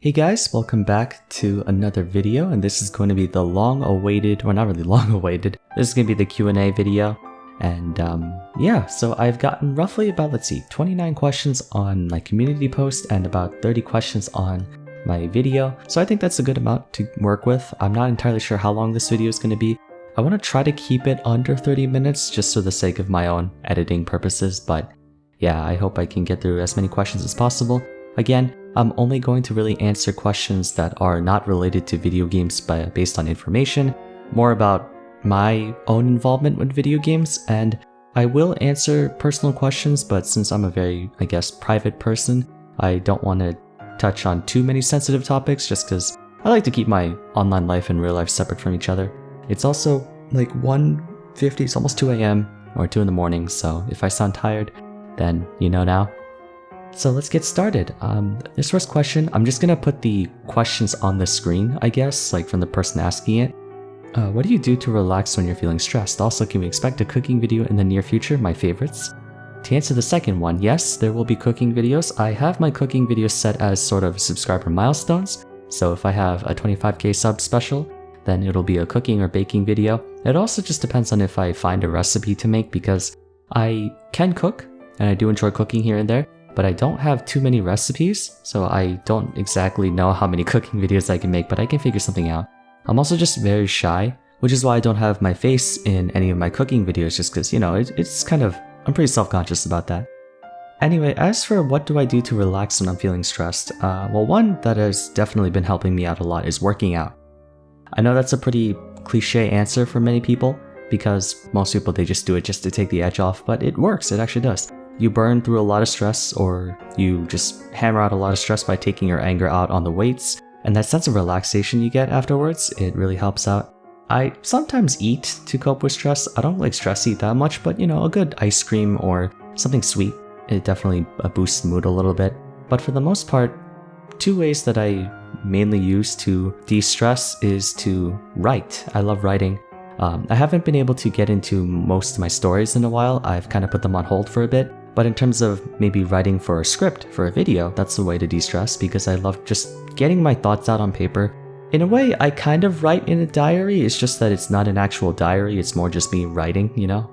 Hey guys, welcome back to another video, and this is going to be the long-awaited, well not really long-awaited, this is going to be the Q&A video. And yeah, so I've gotten roughly about, 29 questions on my community post and about 30 questions on my video. So I think that's a good amount to work with. I'm not entirely sure how long this video is going to be. I want to try to keep it under 30 minutes just for the sake of my own editing purposes, but yeah, I hope I can get through as many questions as possible. Again, I'm only going to really answer questions that are not related to video games based on information, more about my own involvement with video games, and I will answer personal questions, but since I'm a very, private person, I don't want to touch on too many sensitive topics just because I like to keep my online life and real life separate from each other. It's also like 1:50, it's almost 2 a.m. or 2 in the morning, so if I sound tired, then you know now. So let's get started. This first question, I'm just gonna put the questions on the screen, I guess, like from the person asking it. What do you do to relax when you're feeling stressed? Also, can we expect a cooking video in the near future? My favorites. To answer the second one, yes, there will be cooking videos. I have my cooking videos set as sort of subscriber milestones. So if I have a 25k sub special, then it'll be a cooking or baking video. It also just depends on if I find a recipe to make, because I can cook and I do enjoy cooking here and there, but I don't have too many recipes, so I don't exactly know how many cooking videos I can make, but I can figure something out. I'm also just very shy, which is why I don't have my face in any of my cooking videos, just because, you know, it's kind of, I'm pretty self-conscious about that. Anyway, as for what do I do to relax when I'm feeling stressed, well, one that has definitely been helping me out a lot is working out. I know that's a pretty cliche answer for many people, because most people, they just do it just to take the edge off, but it works, it actually does. You burn through a lot of stress, or you just hammer out a lot of stress by taking your anger out on the weights, and that sense of relaxation you get afterwards, it really helps out. I sometimes eat to cope with stress. I don't like stress eat that much, but you know, a good ice cream or something sweet, it definitely boosts the mood a little bit. But for the most part, two ways that I mainly use to de-stress is to write. I love writing. I haven't been able to get into most of my stories in a while. I've kind of put them on hold for a bit. But in terms of maybe writing for a script, for a video, that's the way to de-stress, because I love just getting my thoughts out on paper. In a way, I kind of write in a diary, it's just that it's not an actual diary, it's more just me writing, you know?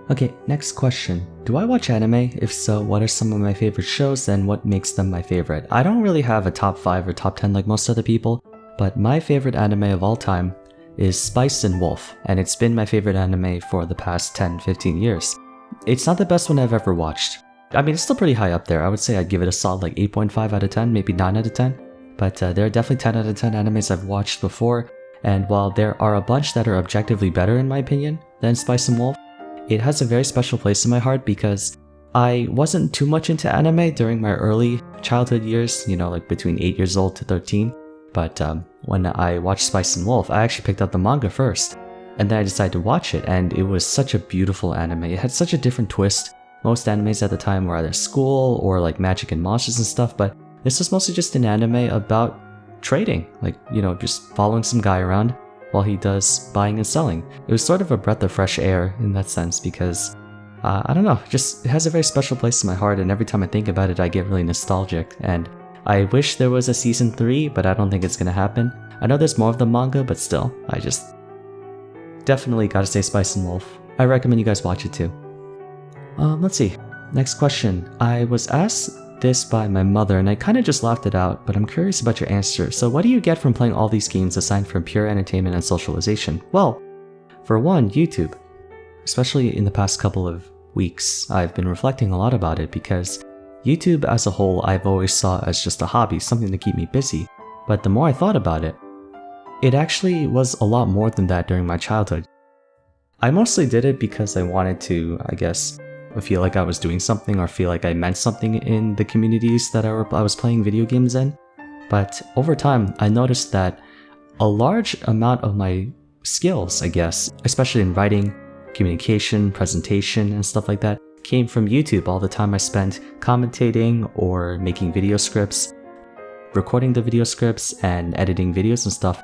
Okay, next question. Do I watch anime? If so, what are some of my favorite shows and what makes them my favorite? I don't really have a top 5 or top 10 like most other people, but my favorite anime of all time is Spice and Wolf, and it's been my favorite anime for the past 10-15 years. It's not the best one I've ever watched. I mean, it's still pretty high up there. I would say I'd give it a solid like 8.5 out of 10, maybe 9 out of 10. But there are definitely 10 out of 10 animes I've watched before, and while there are a bunch that are objectively better in my opinion than Spice and Wolf, it has a very special place in my heart because I wasn't too much into anime during my early childhood years, you know, like between 8 years old to 13. But when I watched Spice and Wolf, I actually picked up the manga first. And then I decided to watch it, and it was such a beautiful anime. It had such a different twist. Most animes at the time were either school or like magic and monsters and stuff, but this was mostly just an anime about trading. Like, you know, just following some guy around while he does buying and selling. It was sort of a breath of fresh air in that sense because, I don't know, just it has a very special place in my heart, and every time I think about it, I get really nostalgic. And I wish there was a season 3, but I don't think it's gonna happen. I know there's more of the manga, but still, I just definitely gotta say Spice and Wolf. I recommend you guys watch it too. Let's see. Next question. I was asked this by my mother and I kind of just laughed it out, but I'm curious about your answer. So what do you get from playing all these games aside from pure entertainment and socialization? Well, for one, YouTube. Especially in the past couple of weeks, I've been reflecting a lot about it because YouTube as a whole I've always saw as just a hobby, something to keep me busy. But the more I thought about it, it actually was a lot more than that during my childhood. I mostly did it because I wanted to, feel like I was doing something or feel like I meant something in the communities that I was playing video games in. But over time, I noticed that a large amount of my skills, especially in writing, communication, presentation, and stuff like that, came from YouTube. All the time I spent commentating or making video scripts, recording the video scripts, and editing videos and stuff.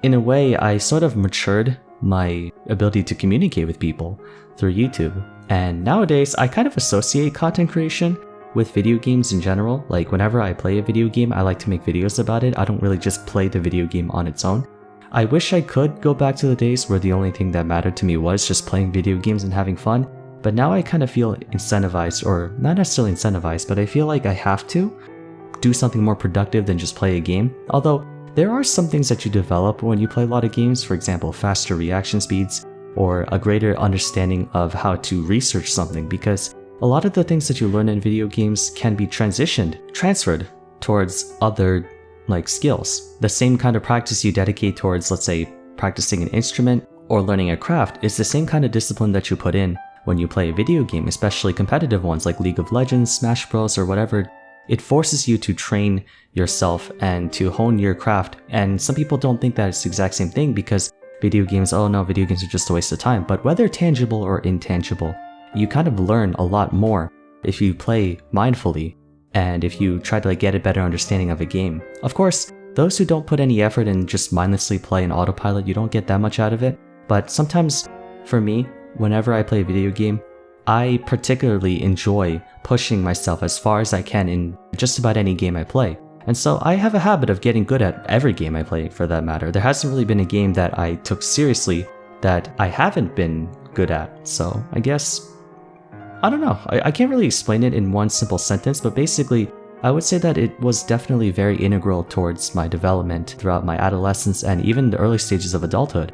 In a way, I sort of matured my ability to communicate with people through YouTube. And nowadays, I kind of associate content creation with video games in general. Like whenever I play a video game, I like to make videos about it. I don't really just play the video game on its own. I wish I could go back to the days where the only thing that mattered to me was just playing video games and having fun, but now I kind of feel incentivized, or not necessarily incentivized, but I feel like I have to do something more productive than just play a game. Although there are some things that you develop when you play a lot of games, for example, faster reaction speeds, or a greater understanding of how to research something, because a lot of the things that you learn in video games can be transferred towards other skills. The same kind of practice you dedicate towards, let's say, practicing an instrument or learning a craft is the same kind of discipline that you put in when you play a video game, especially competitive ones like League of Legends, Smash Bros, or whatever. It forces you to train yourself and to hone your craft. And some people don't think that it's the exact same thing because video games, oh no, video games are just a waste of time. But whether tangible or intangible, you kind of learn a lot more if you play mindfully and if you try to get a better understanding of a game. Of course, those who don't put any effort and just mindlessly play in autopilot, you don't get that much out of it. But sometimes, for me, whenever I play a video game, I particularly enjoy pushing myself as far as I can in just about any game I play. And so I have a habit of getting good at every game I play, for that matter. There hasn't really been a game that I took seriously that I haven't been good at. So I guess, I don't know. I can't really explain it in one simple sentence, but basically, I would say that it was definitely very integral towards my development throughout my adolescence and even the early stages of adulthood.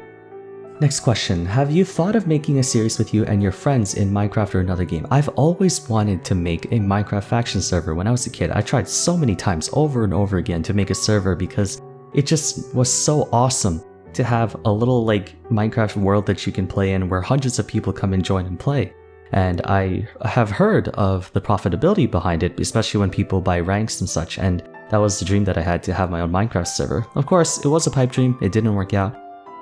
Next question. Have you thought of making a series with you and your friends in Minecraft or another game? I've always wanted to make a Minecraft faction server. When I was a kid, I tried so many times over and over again to make a server because it just was so awesome to have a little Minecraft world that you can play in where hundreds of people come and join and play. And I have heard of the profitability behind it, especially when people buy ranks and such, and that was the dream that I had, to have my own Minecraft server. Of course, it was a pipe dream, it didn't work out,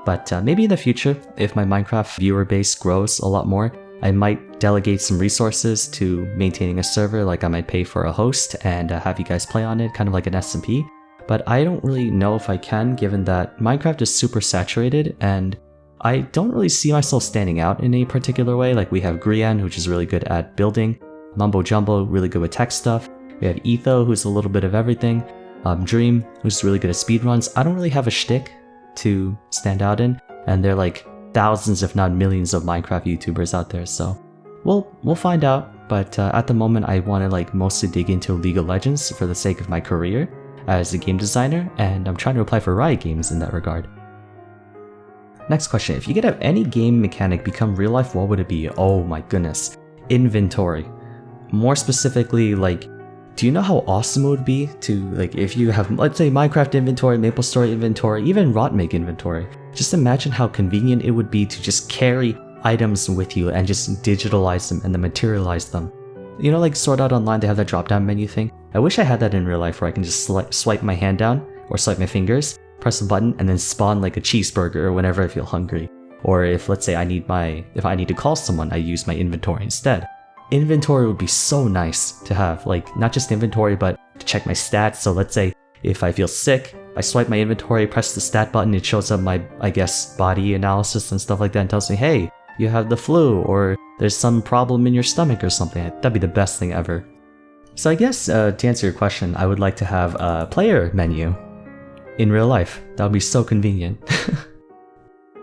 but maybe in the future, if my Minecraft viewer base grows a lot more, I might delegate some resources to maintaining a server. I might pay for a host and have you guys play on it, kind of like an SMP. But I don't really know if I can, given that Minecraft is super saturated and I don't really see myself standing out in a particular way. We have Grian, which is really good at building, Mumbo Jumbo, really good with tech stuff. We have Etho, who's a little bit of everything, Dream, who's really good at speedruns. I don't really have a shtick to stand out in, and there are thousands if not millions of Minecraft YouTubers out there, so we'll find out. But at the moment I want to mostly dig into League of Legends for the sake of my career as a game designer, and I'm trying to apply for Riot Games in that regard. Next question. If you could have any game mechanic become real life, what would it be? Oh my goodness. Inventory. More specifically, do you know how awesome it would be to, if you have, let's say, Minecraft inventory, MapleStory inventory, even Rotmake inventory. Just imagine how convenient it would be to just carry items with you and just digitalize them and then materialize them. You know, Sword Art Online, they have that drop-down menu thing? I wish I had that in real life where I can just swipe my hand down, or swipe my fingers, press a button, and then spawn a cheeseburger whenever I feel hungry. Or if, let's say, if I need to call someone, I use my inventory instead. Inventory would be so nice to have, not just inventory, but to check my stats. So let's say if I feel sick, I swipe my inventory, press the stat button, it shows up my, body analysis and stuff like that and tells me, hey, you have the flu, or there's some problem in your stomach or something. That'd be the best thing ever. So I guess, to answer your question, I would like to have a player menu in real life. That would be so convenient.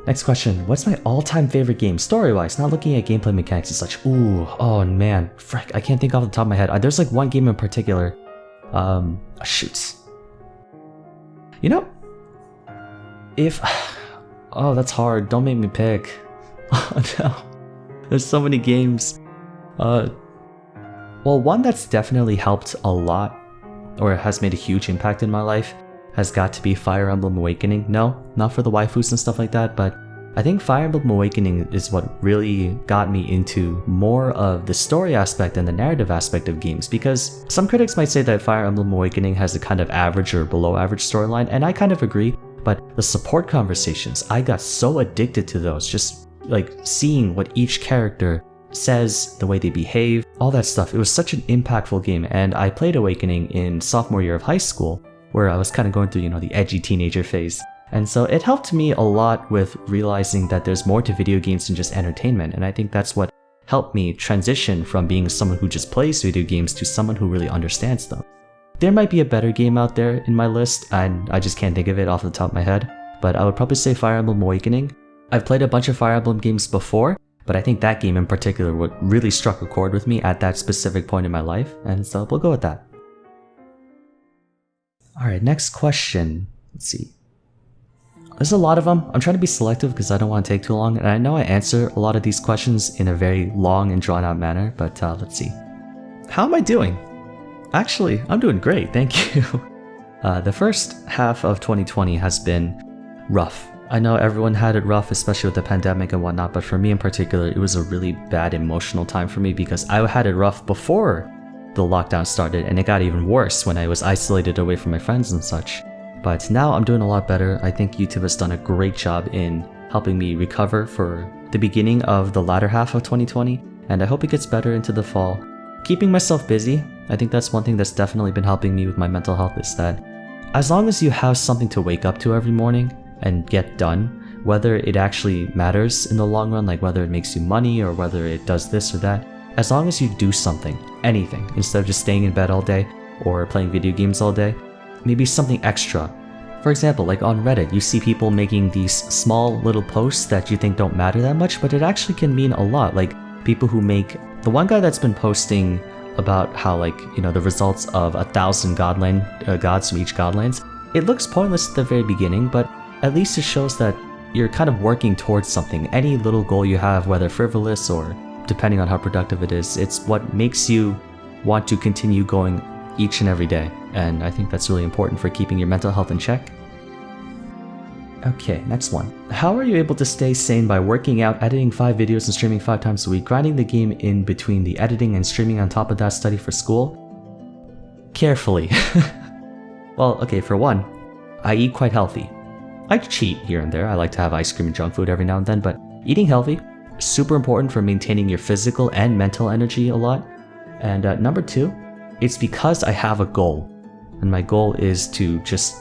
Next question. What's my all-time favorite game, story-wise? Not looking at gameplay mechanics and such. Ooh, oh man. Frick, I can't think off the top of my head. There's one game in particular. Shoot. You know, oh, that's hard. Don't make me pick. Oh no. There's so many games. Well, one that's definitely helped a lot, or has made a huge impact in my life, has got to be Fire Emblem Awakening. No, not for the waifus and stuff like that, but I think Fire Emblem Awakening is what really got me into more of the story aspect and the narrative aspect of games, because some critics might say that Fire Emblem Awakening has a kind of average or below average storyline, and I kind of agree, but the support conversations, I got so addicted to those, just seeing what each character says, the way they behave, all that stuff. It was such an impactful game, and I played Awakening in sophomore year of high school, where I was kind of going through, the edgy teenager phase. And so it helped me a lot with realizing that there's more to video games than just entertainment, and I think that's what helped me transition from being someone who just plays video games to someone who really understands them. There might be a better game out there in my list, and I just can't think of it off the top of my head, but I would probably say Fire Emblem Awakening. I've played a bunch of Fire Emblem games before, but I think that game in particular what really struck a chord with me at that specific point in my life, and so we'll go with that. Alright, next question. Let's see. There's a lot of them. I'm trying to be selective because I don't want to take too long, and I know I answer a lot of these questions in a very long and drawn out manner, but let's see. How am I doing? Actually, I'm doing great, thank you. The first half of 2020 has been rough. I know everyone had it rough, especially with the pandemic and whatnot, but for me in particular, it was a really bad emotional time for me because I had it rough before the lockdown started, and it got even worse when I was isolated away from my friends and such. But now I'm doing a lot better. I think YouTube has done a great job in helping me recover for the beginning of the latter half of 2020, and I hope it gets better into the fall. Keeping myself busy, I think that's one thing that's definitely been helping me with my mental health, is that as long as you have something to wake up to every morning and get done, whether it actually matters in the long run, like whether it makes you money or whether it does this or that, as long as you do something, anything, instead of just staying in bed all day or playing video games all day, maybe something extra. For example, like on Reddit, you see people making these small little posts that you think don't matter that much, but it actually can mean a lot. Like people who make, the one guy that's been posting about how, like, you know, the results of 1,000 gods from each godlands, it looks pointless at the very beginning, but at least it shows that you're kind of working towards something. Any little goal you have, whether frivolous or depending on how productive it is, it's what makes you want to continue going each and every day, and I think that's really important for keeping your mental health in check. Okay, next one. How are you able to stay sane by working out, editing 5 videos and streaming 5 times a week, grinding the game in between the editing and streaming, on top of that study for school? Carefully. Well, okay, for one, I eat quite healthy. I cheat here and there. I like to have ice cream and junk food every now and then, but eating healthy, super important for maintaining your physical and mental energy a lot. And number 2, it's because I have a goal, and my goal is to just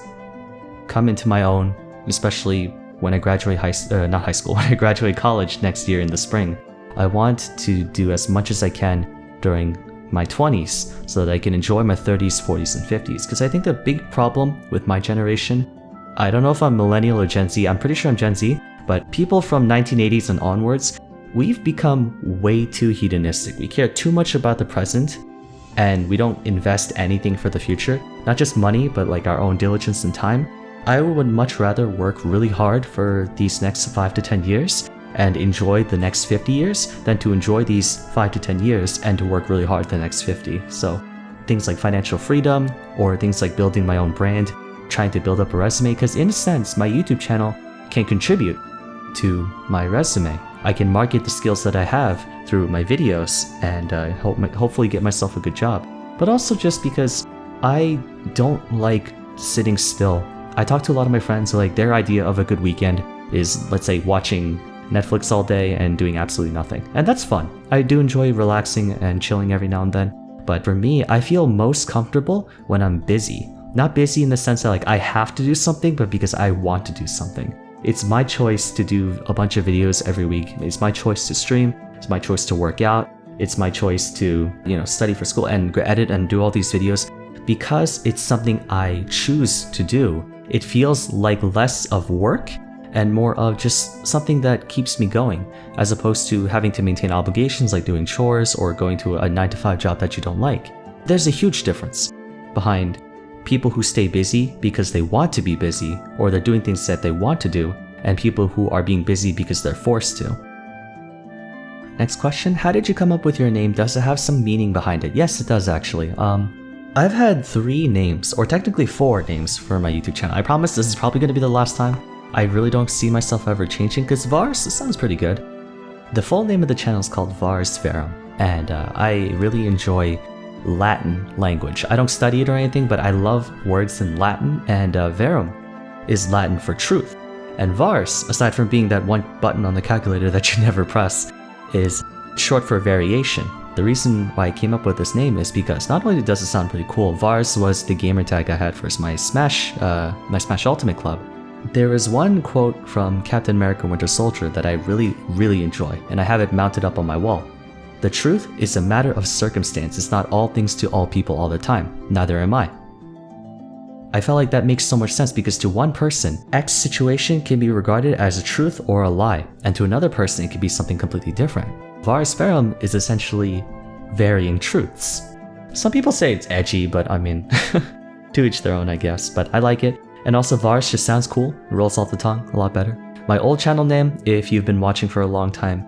come into my own, especially when I graduate when I graduate college next year in the spring. I want to do as much as I can during my 20s so that I can enjoy my 30s, 40s, and 50s. Because I think the big problem with my generation, I don't know if I'm millennial or Gen Z, I'm pretty sure I'm Gen Z, but people from 1980s and onwards, we've become way too hedonistic. We care too much about the present, and we don't invest anything for the future. Not just money, but like our own diligence and time. I would much rather work really hard for these next 5 to 10 years and enjoy the next 50 years than to enjoy these 5 to 10 years and to work really hard the next 50. So things like financial freedom, or things like building my own brand, trying to build up a resume, because in a sense, my YouTube channel can contribute to my resume. I can market the skills that I have through my videos and hopefully get myself a good job. But also just because I don't like sitting still. I talk to a lot of my friends who, like, their idea of a good weekend is, let's say, watching Netflix all day and doing absolutely nothing. And that's fun. I do enjoy relaxing and chilling every now and then. But for me, I feel most comfortable when I'm busy. Not busy in the sense that, like, I have to do something, but because I want to do something. It's my choice to do a bunch of videos every week. It's my choice to stream. It's my choice to work out. It's my choice to, you know, study for school and edit and do all these videos. Because it's something I choose to do, it feels like less of work and more of just something that keeps me going, as opposed to having to maintain obligations like doing chores or going to a 9-to-5 job that you don't like. There's a huge difference behind people who stay busy because they want to be busy or they're doing things that they want to do, and people who are being busy because they're forced to. Next question, how did you come up with your name? Does it have some meaning behind it? Yes, it does actually. I've had 3 names, or technically 4 names for my YouTube channel. I promise this is probably going to be the last time. I really don't see myself ever changing, because Vars sounds pretty good. The full name of the channel is called Vars Verum, and I really enjoy Latin language. I don't study it or anything, but I love words in Latin, and Verum is Latin for truth. And Vars, aside from being that one button on the calculator that you never press, is short for variation. The reason why I came up with this name is because not only does it sound pretty cool, Vars was the gamer tag I had for my Smash Ultimate Club. There is one quote from Captain America Winter Soldier that I really enjoy, and I have it mounted up on my wall. The truth is a matter of circumstance. It's not all things to all people all the time. Neither am I. I felt like that makes so much sense because to one person, X situation can be regarded as a truth or a lie, and to another person it could be something completely different. Varus Verum is essentially varying truths. Some people say it's edgy, but I mean, to each their own, I guess, but I like it. And also Varus just sounds cool, it rolls off the tongue a lot better. My old channel name, if you've been watching for a long time,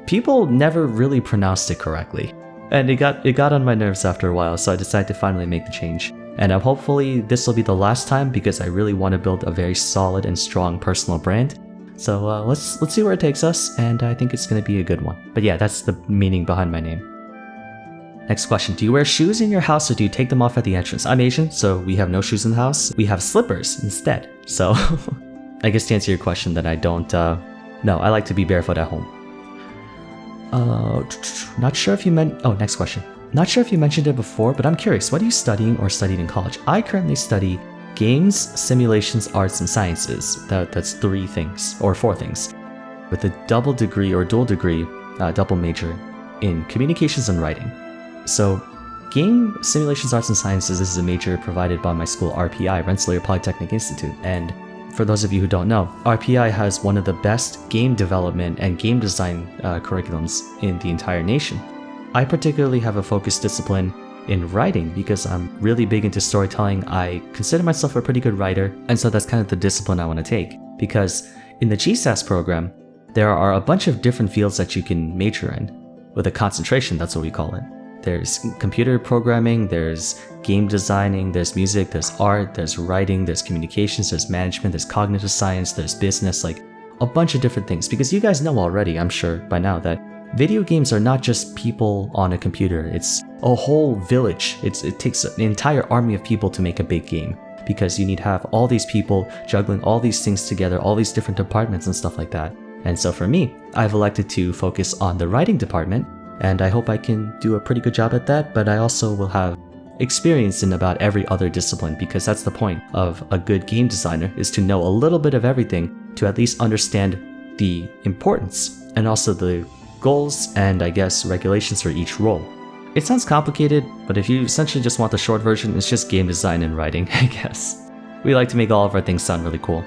people never really pronounced it correctly. And it got on my nerves after a while, so I decided to finally make the change. And hopefully this will be the last time because I really want to build a very solid and strong personal brand. So let's see where it takes us, and I think it's going to be a good one. But yeah, that's the meaning behind my name. Next question, do you wear shoes in your house or do you take them off at the entrance? I'm Asian, so we have no shoes in the house. We have slippers instead. So I guess to answer your question that I don't, no, I like to be barefoot at home. Not sure if you meant, oh, next question. Not sure if you mentioned it before, but I'm curious, what are you studying or studied in college? I currently study games, simulations, arts, and sciences. That's 3 things, or 4 things, with a double degree or dual degree, double major in communications and writing. So game, simulations, arts, and sciences is a major provided by my school RPI, Rensselaer Polytechnic Institute, and for those of you who don't know, RPI has one of the best game development and game design curriculums in the entire nation. I particularly have a focused discipline in writing because I'm really big into storytelling. I consider myself a pretty good writer, and so that's kind of the discipline I want to take. Because in the GSAS program, there are a bunch of different fields that you can major in. With a concentration, that's what we call it. There's computer programming, there's game designing, there's music, there's art, there's writing, there's communications, there's management, there's cognitive science, there's business, like a bunch of different things. Because you guys know already, I'm sure by now, that video games are not just people on a computer, it's a whole village. It takes an entire army of people to make a big game because you need to have all these people juggling all these things together, all these different departments and stuff like that. And so for me, I've elected to focus on the writing department, and I hope I can do a pretty good job at that, but I also will have experience in about every other discipline because that's the point of a good game designer, is to know a little bit of everything to at least understand the importance and also the goals and I guess regulations for each role. It sounds complicated, but if you essentially just want the short version, it's just game design and writing, I guess. We like to make all of our things sound really cool.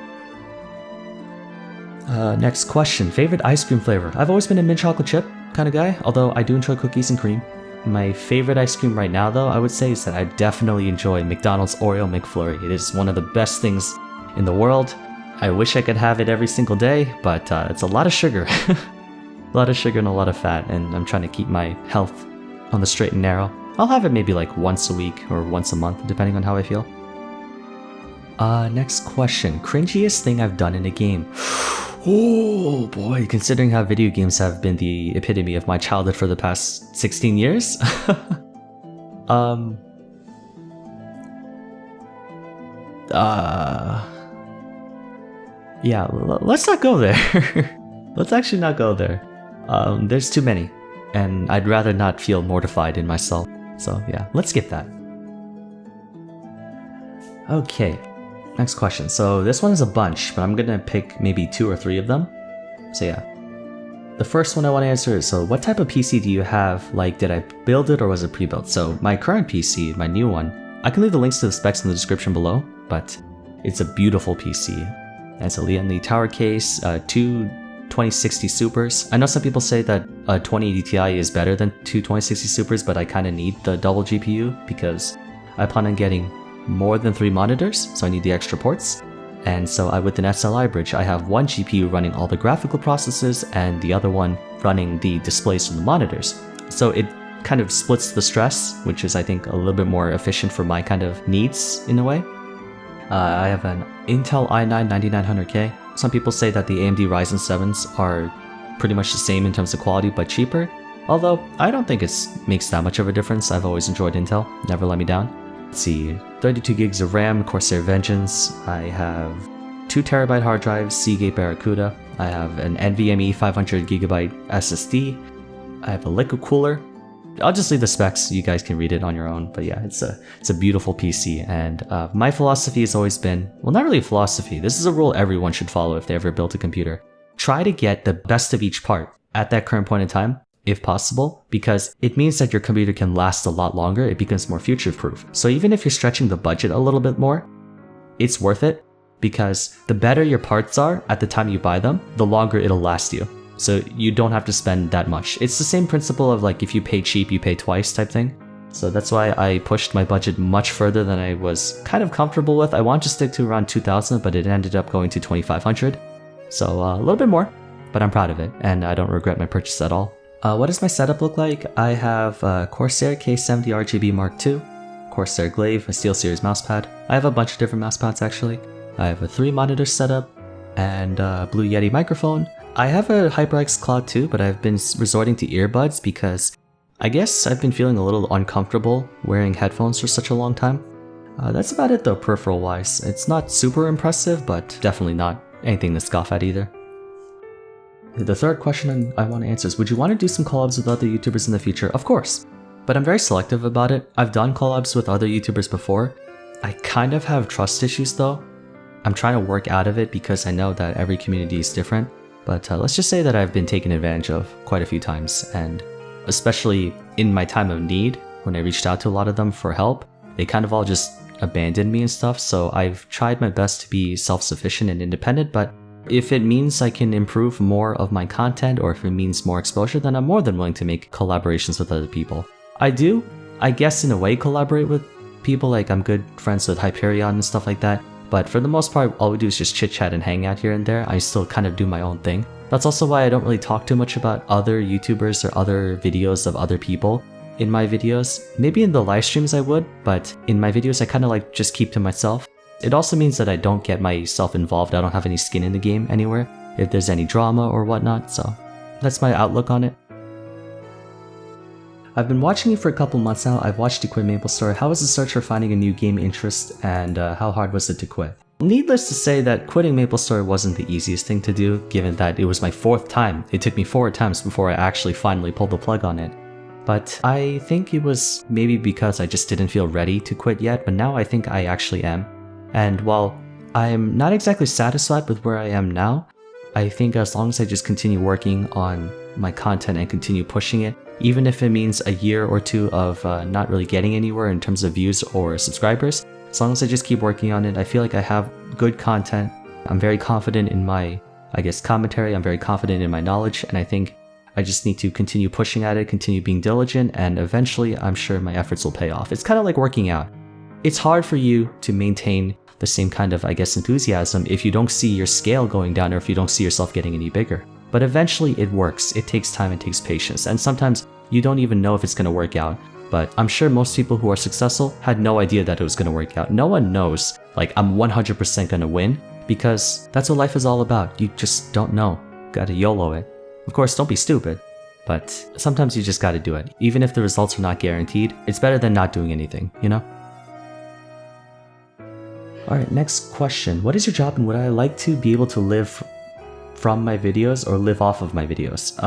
Next question, favorite ice cream flavor? I've always been a mint chocolate chip kind of guy, although I do enjoy cookies and cream. My favorite ice cream right now though, I would say, is that I definitely enjoy McDonald's Oreo McFlurry. It is one of the best things in the world. I wish I could have it every single day, but it's a lot of sugar. A lot of sugar and a lot of fat, and I'm trying to keep my health on the straight and narrow. I'll have it maybe like once a week or once a month, depending on how I feel. Next question. Cringiest thing I've done in a game. Oh boy, considering how video games have been the epitome of my childhood for the past 16 years. Yeah, let's not go there. Let's actually not go there. There's too many, and I'd rather not feel mortified in myself. So yeah, let's skip that. Okay, next question. So this one is a bunch, but I'm gonna pick maybe 2 or 3 of them. So yeah. The first one I want to answer is, so what type of PC do you have? Like, did I build it or was it pre-built? So my current PC, my new one, I can leave the links to the specs in the description below, but it's a beautiful PC. And it's a Lian Tower case, 2 2060 Supers. I know some people say that a 2080 Ti is better than 2 2060 Supers, but I kind of need the double GPU because I plan on getting more than 3 monitors, so I need the extra ports. And so with an SLI bridge, I have one GPU running all the graphical processes and the other one running the displays from the monitors. So it kind of splits the stress, which is I think a little bit more efficient for my kind of needs in a way. I have an Intel i9 9900K. Some people say that the AMD Ryzen 7s are pretty much the same in terms of quality but cheaper, although I don't think it makes that much of a difference. I've always enjoyed Intel, never let me down. Let's see, 32 gigs of RAM, Corsair Vengeance. I have 2TB hard drive, Seagate Barracuda. I have an NVMe 500GB SSD. I have a liquid cooler. I'll just leave the specs, you guys can read it on your own, but yeah, it's a beautiful PC, and my philosophy has always been, well, not really a philosophy, this is a rule everyone should follow if they ever build a computer. Try to get the best of each part at that current point in time, if possible, because it means that your computer can last a lot longer. It becomes more future-proof. So even if you're stretching the budget a little bit more, it's worth it, because the better your parts are at the time you buy them, the longer it'll last you. So you don't have to spend that much. It's the same principle of like, if you pay cheap, you pay twice type thing. So that's why I pushed my budget much further than I was kind of comfortable with. I wanted to stick to around 2,000, but it ended up going to 2,500. So a little bit more, but I'm proud of it, and I don't regret my purchase at all. What does my setup look like? I have Corsair K70 RGB Mark II, Corsair Glaive, a SteelSeries mousepad. I have a bunch of different mousepads actually. I have a 3-monitor setup, and a Blue Yeti microphone. I have a HyperX Cloud 2, but I've been resorting to earbuds because I guess I've been feeling a little uncomfortable wearing headphones for such a long time. That's about it though, peripheral-wise. It's not super impressive, but definitely not anything to scoff at either. The third question I want to answer is, would you want to do some collabs with other YouTubers in the future? Of course, but I'm very selective about it. I've done collabs with other YouTubers before. I kind of have trust issues though. I'm trying to work out of it because I know that every community is different, but let's just say that I've been taken advantage of quite a few times, and especially in my time of need, when I reached out to a lot of them for help, they kind of all just abandoned me and stuff. So I've tried my best to be self-sufficient and independent, but if it means I can improve more of my content, or if it means more exposure, then I'm more than willing to make collaborations with other people. I do, I guess in a way, collaborate with people, like I'm good friends with Hyperion and stuff like that, but for the most part, all we do is just chit chat and hang out here and there. I still kind of do my own thing. That's also why I don't really talk too much about other YouTubers or other videos of other people in my videos. Maybe in the live streams I would, but in my videos I kind of like just keep to myself. It also means that I don't get myself involved. I don't have any skin in the game anywhere if there's any drama or whatnot, so that's my outlook on it. I've been watching you for a couple months now. I've watched you quit MapleStory. How was the search for finding a new game interest, and how hard was it to quit? Needless to say that quitting MapleStory wasn't the easiest thing to do, given that it was my 4th time. It took me 4 attempts before I actually finally pulled the plug on it. But I think it was maybe because I just didn't feel ready to quit yet, but now I think I actually am. And while I'm not exactly satisfied with where I am now, I think as long as I just continue working on my content and continue pushing it, even if it means a year or two of not really getting anywhere in terms of views or subscribers, as long as I just keep working on it, I feel like I have good content. I'm very confident in my, commentary. I'm very confident in my knowledge, and I think I just need to continue pushing at it, continue being diligent, and eventually I'm sure my efforts will pay off. It's kind of like working out. It's hard for you to maintain the same kind of, enthusiasm if you don't see your scale going down, or if you don't see yourself getting any bigger. But eventually it works. It takes time, it takes patience, and sometimes you don't even know if it's going to work out. But I'm sure most people who are successful had no idea that it was going to work out. No one knows, I'm 100% going to win, because that's what life is all about. You just don't know. Gotta YOLO it. Of course, don't be stupid, but sometimes you just gotta do it. Even if the results are not guaranteed, it's better than not doing anything, you know? Alright, next question. What is your job, and would I like to be able to live from my videos or live off of my videos?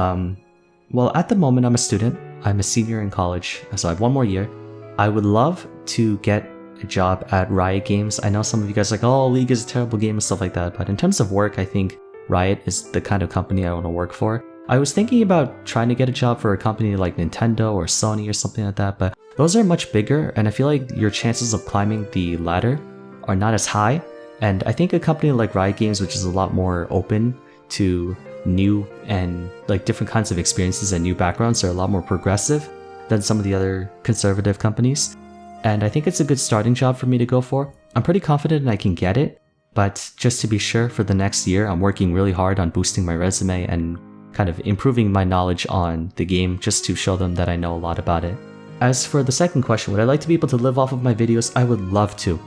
Well, at the moment I'm a student. I'm a senior in college, so I have 1 more year. I would love to get a job at Riot Games. I know some of you guys are like, oh, League is a terrible game and stuff like that, but in terms of work, I think Riot is the kind of company I want to work for. I was thinking about trying to get a job for a company like Nintendo or Sony or something like that, but those are much bigger, and I feel like your chances of climbing the ladder are not as high. And I think a company like Riot Games, which is a lot more open to new and different kinds of experiences and new backgrounds, are a lot more progressive than some of the other conservative companies. And I think it's a good starting job for me to go for. I'm pretty confident I can get it, but just to be sure, for the next year, I'm working really hard on boosting my resume and kind of improving my knowledge on the game, just to show them that I know a lot about it. As for the second question, would I like to be able to live off of my videos? I would love to.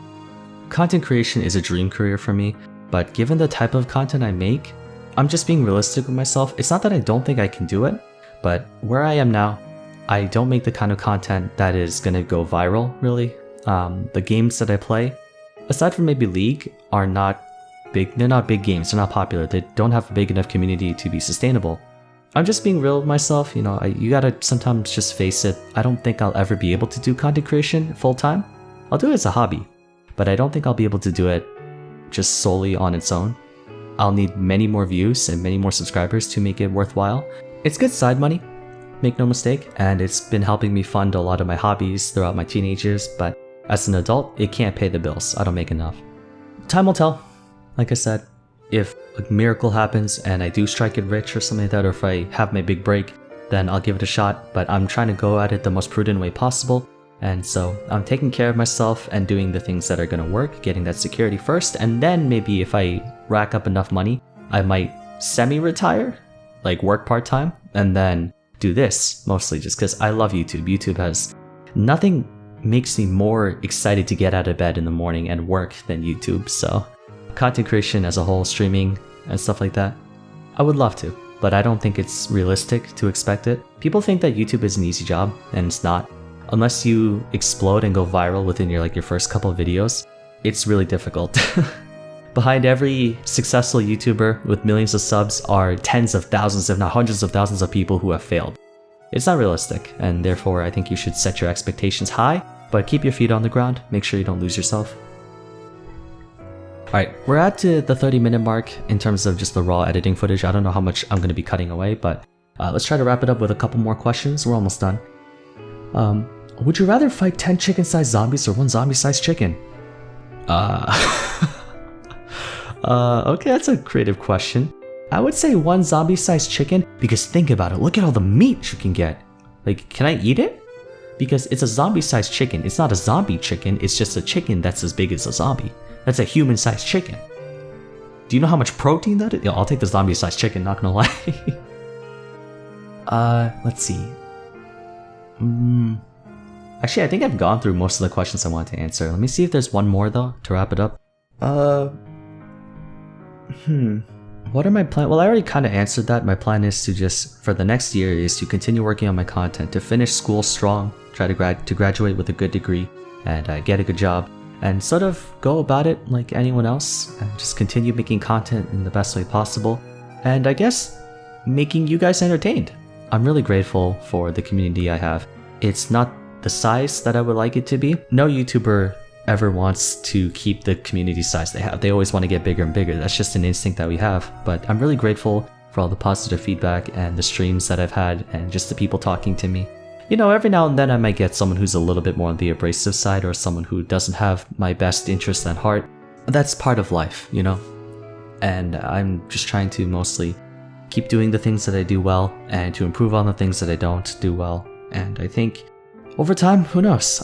Content creation is a dream career for me, but given the type of content I make, I'm just being realistic with myself. It's not that I don't think I can do it, but where I am now, I don't make the kind of content that is gonna go viral, really. The games that I play, aside from maybe League, are not big. They're not big games, they're not popular, they don't have a big enough community to be sustainable. I'm just being real with myself, you know, you gotta sometimes just face it. I don't think I'll ever be able to do content creation full time. I'll do it as a hobby, but I don't think I'll be able to do it just solely on its own. I'll need many more views and many more subscribers to make it worthwhile. It's good side money, make no mistake, and it's been helping me fund a lot of my hobbies throughout my teenage years, but as an adult, it can't pay the bills. I don't make enough. Time will tell. Like I said, if a miracle happens and I do strike it rich or something like that, or if I have my big break, then I'll give it a shot, but I'm trying to go at it the most prudent way possible. And so I'm taking care of myself and doing the things that are going to work, getting that security first, and then maybe if I rack up enough money, I might semi-retire, like work part-time, and then do this, mostly just because I love YouTube. YouTube has nothing makes me more excited to get out of bed in the morning and work than YouTube. So content creation as a whole, streaming and stuff like that, I would love to, but I don't think it's realistic to expect it. People think that YouTube is an easy job, and it's not. Unless you explode and go viral within your first couple of videos, it's really difficult. Behind every successful YouTuber with millions of subs are tens of thousands, if not hundreds of thousands of people who have failed. It's not realistic, and therefore I think you should set your expectations high, but keep your feet on the ground, make sure you don't lose yourself. Alright, we're at the 30-minute mark in terms of just the raw editing footage. I don't know how much I'm going to be cutting away, but let's try to wrap it up with a couple more questions. We're almost done. Would you rather fight 10 chicken-sized zombies or 1 zombie-sized chicken? Okay, that's a creative question. I would say 1 zombie-sized chicken, because think about it, look at all the meat you can get. Like, can I eat it? Because it's a zombie-sized chicken. It's not a zombie chicken, it's just a chicken that's as big as a zombie. That's a human-sized chicken. Do you know how much protein that is? Yeah, I'll take the zombie-sized chicken, not gonna lie. Let's see. Actually, I think I've gone through most of the questions I wanted to answer. Let me see if there's one more though, to wrap it up. What are my plans? Well, I already kind of answered that. My plan is to just, for the next year, is to continue working on my content, to finish school strong, try to graduate with a good degree, and get a good job, and sort of go about it like anyone else, and just continue making content in the best way possible, and I guess making you guys entertained. I'm really grateful for the community I have. It's not the size that I would like it to be. No YouTuber ever wants to keep the community size they have. They always want to get bigger and bigger. That's just an instinct that we have. But I'm really grateful for all the positive feedback and the streams that I've had and just the people talking to me. You know, every now and then I might get someone who's a little bit more on the abrasive side, or someone who doesn't have my best interest at heart. That's part of life, you know? And I'm just trying to mostly keep doing the things that I do well and to improve on the things that I don't do well. And I think over time, who knows?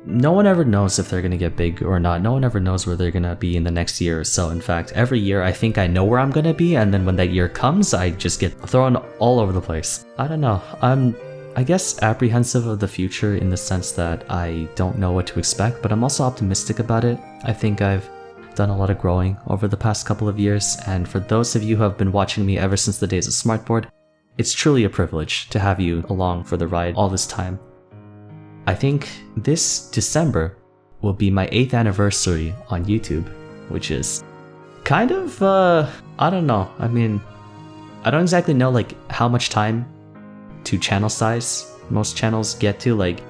No one ever knows if they're going to get big or not. No one ever knows where they're going to be in the next year or so. In fact, every year I think I know where I'm going to be, and then when that year comes, I just get thrown all over the place. I don't know. I'm, I guess, apprehensive of the future in the sense that I don't know what to expect, but I'm also optimistic about it. I think I've done a lot of growing over the past couple of years, and for those of you who have been watching me ever since the days of Smartboard, it's truly a privilege to have you along for the ride all this time. I think this December will be my 8th anniversary on YouTube, which is kind of, I don't know. I mean, I don't exactly know like how much time to channel size most channels get to. Like,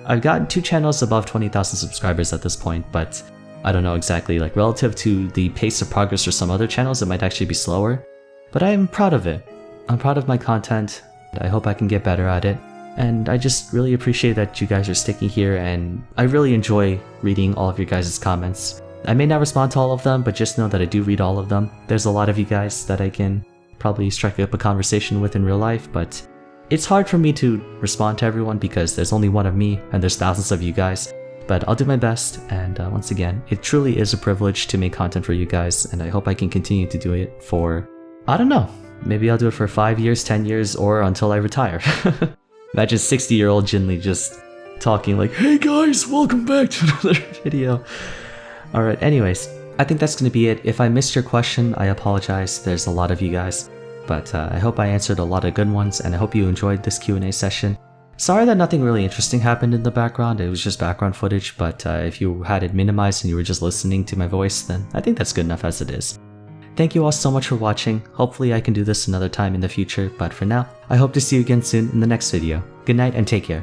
I've gotten 2 channels above 20,000 subscribers at this point, but I don't know exactly, like relative to the pace of progress for some other channels, it might actually be slower, but I am proud of it. I'm proud of my content. I hope I can get better at it. And I just really appreciate that you guys are sticking here, and I really enjoy reading all of your guys' comments. I may not respond to all of them, but just know that I do read all of them. There's a lot of you guys that I can probably strike up a conversation with in real life, but it's hard for me to respond to everyone because there's only one of me and there's thousands of you guys. But I'll do my best, and once again, it truly is a privilege to make content for you guys, and I hope I can continue to do it for, I don't know, maybe I'll do it for 5 years, 10 years, or until I retire. Imagine 60-year-old Jinli just talking like, "Hey guys, welcome back to another video." Alright, anyways, I think that's going to be it. If I missed your question, I apologize. There's a lot of you guys. But I hope I answered a lot of good ones, and I hope you enjoyed this Q&A session. Sorry that nothing really interesting happened in the background. It was just background footage, but if you had it minimized and you were just listening to my voice, then I think that's good enough as it is. Thank you all so much for watching. Hopefully I can do this another time in the future, but for now, I hope to see you again soon in the next video. Good night and take care.